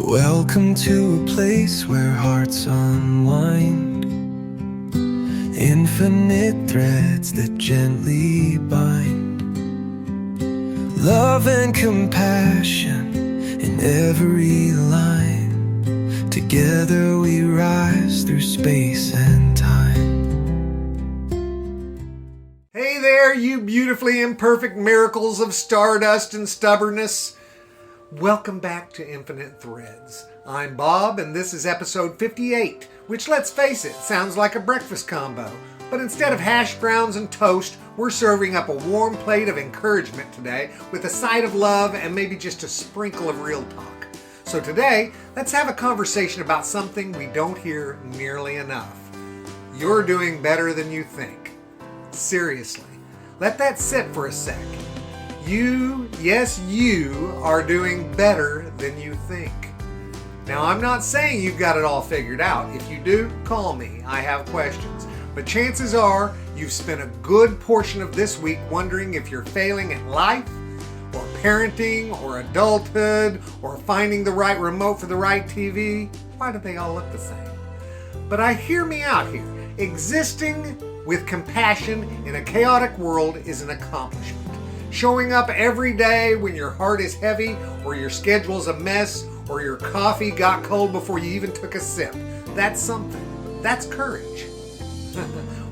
Welcome to a place where hearts unwind, infinite threads that gently bind, love and compassion in every line. Together we rise through space and time. Hey there, you beautifully imperfect miracles of stardust and stubbornness. Welcome back to Infinite Threads. I'm Bob, and this is episode 58, which, let's face it, sounds like a breakfast combo. But instead of hash browns and toast, we're serving up a warm plate of encouragement today with a side of love and maybe just a sprinkle of real talk. So today, let's have a conversation about something we don't hear nearly enough. You're doing better than you think. Seriously, let that sit for a sec. You are doing better than you think. Now, I'm not saying you've got it all figured out. If you do, call me. I have questions. But chances are you've spent a good portion of this week wondering if you're failing at life, or parenting, or adulthood, or finding the right remote for the right TV. Why do they all look the same? But hear me out here. Existing with compassion in a chaotic world is an accomplishment. Showing up every day when your heart is heavy, or your schedule's a mess, or your coffee got cold before you even took a sip. That's something. That's courage.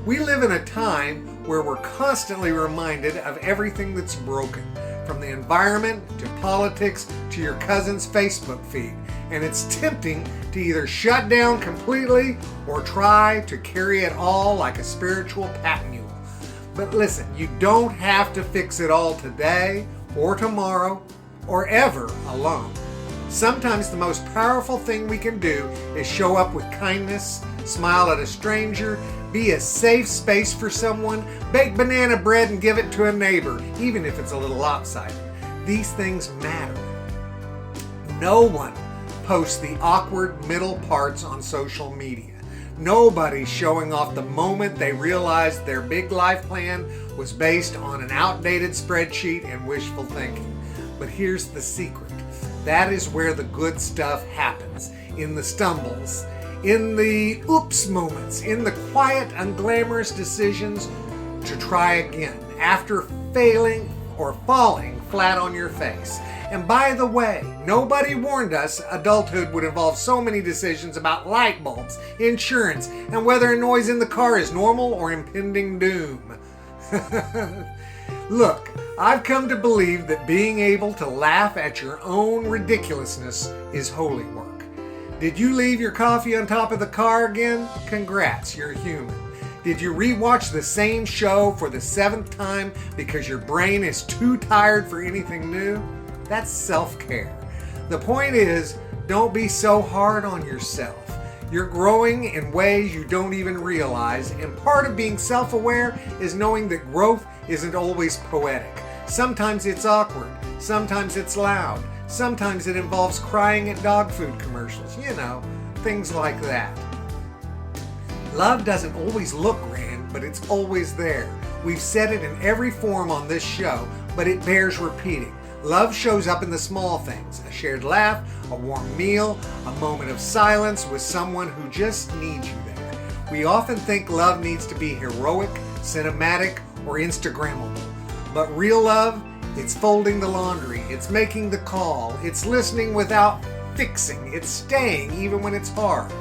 We live in a time where we're constantly reminded of everything that's broken, from the environment to politics to your cousin's Facebook feed. And it's tempting to either shut down completely or try to carry it all like a spiritual pack mule. But listen, you don't have to fix it all today or tomorrow or ever alone. Sometimes the most powerful thing we can do is show up with kindness, smile at a stranger, be a safe space for someone, bake banana bread and give it to a neighbor, even if it's a little lopsided. These things matter. No one posts the awkward middle parts on social media. Nobody's showing off the moment they realized their big life plan was based on an outdated spreadsheet and wishful thinking. But here's the secret. That is where the good stuff happens. In the stumbles, in the oops moments, in the quiet, unglamorous decisions to try again after failing or falling flat on your face. And by the way, nobody warned us adulthood would involve so many decisions about light bulbs, insurance, and whether a noise in the car is normal or impending doom. Look, I've come to believe that being able to laugh at your own ridiculousness is holy work. Did you leave your coffee on top of the car again? Congrats, you're human. Did you rewatch the same show for the 7th time because your brain is too tired for anything new? That's self-care. The point is, don't be so hard on yourself. You're growing in ways you don't even realize, and part of being self-aware is knowing that growth isn't always poetic. Sometimes it's awkward, sometimes it's loud, sometimes it involves crying at dog food commercials, things like that. Love doesn't always look grand, but it's always there. We've said it in every form on this show, but it bears repeating. Love shows up in the small things, a shared laugh, a warm meal, a moment of silence with someone who just needs you there. We often think love needs to be heroic, cinematic, or Instagrammable. But real love, it's folding the laundry, it's making the call, it's listening without fixing, it's staying even when it's hard.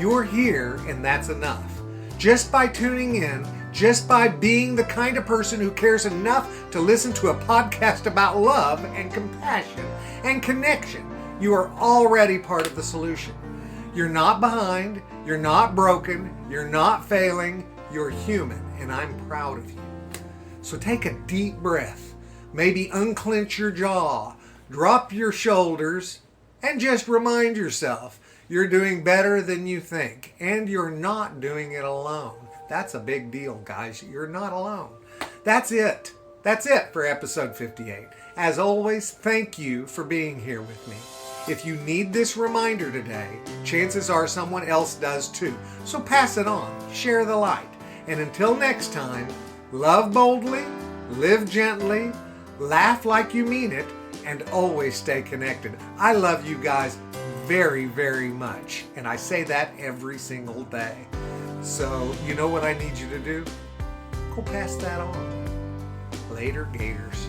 You're here, and that's enough. Just by tuning in, just by being the kind of person who cares enough to listen to a podcast about love and compassion and connection, you are already part of the solution. You're not behind, you're not broken, you're not failing, you're human, and I'm proud of you. So take a deep breath, maybe unclench your jaw, drop your shoulders, and just remind yourself you're doing better than you think, and you're not doing it alone. That's a big deal, guys. You're not alone. That's it. That's it for episode 58. As always, thank you for being here with me. If you need this reminder today, chances are someone else does too. So pass it on. Share the light. And until next time, love boldly, live gently, laugh like you mean it, and always stay connected. I love you guys very, very much. And I say that every single day. So, you know what I need you to do? Go pass that on. Later, Gators.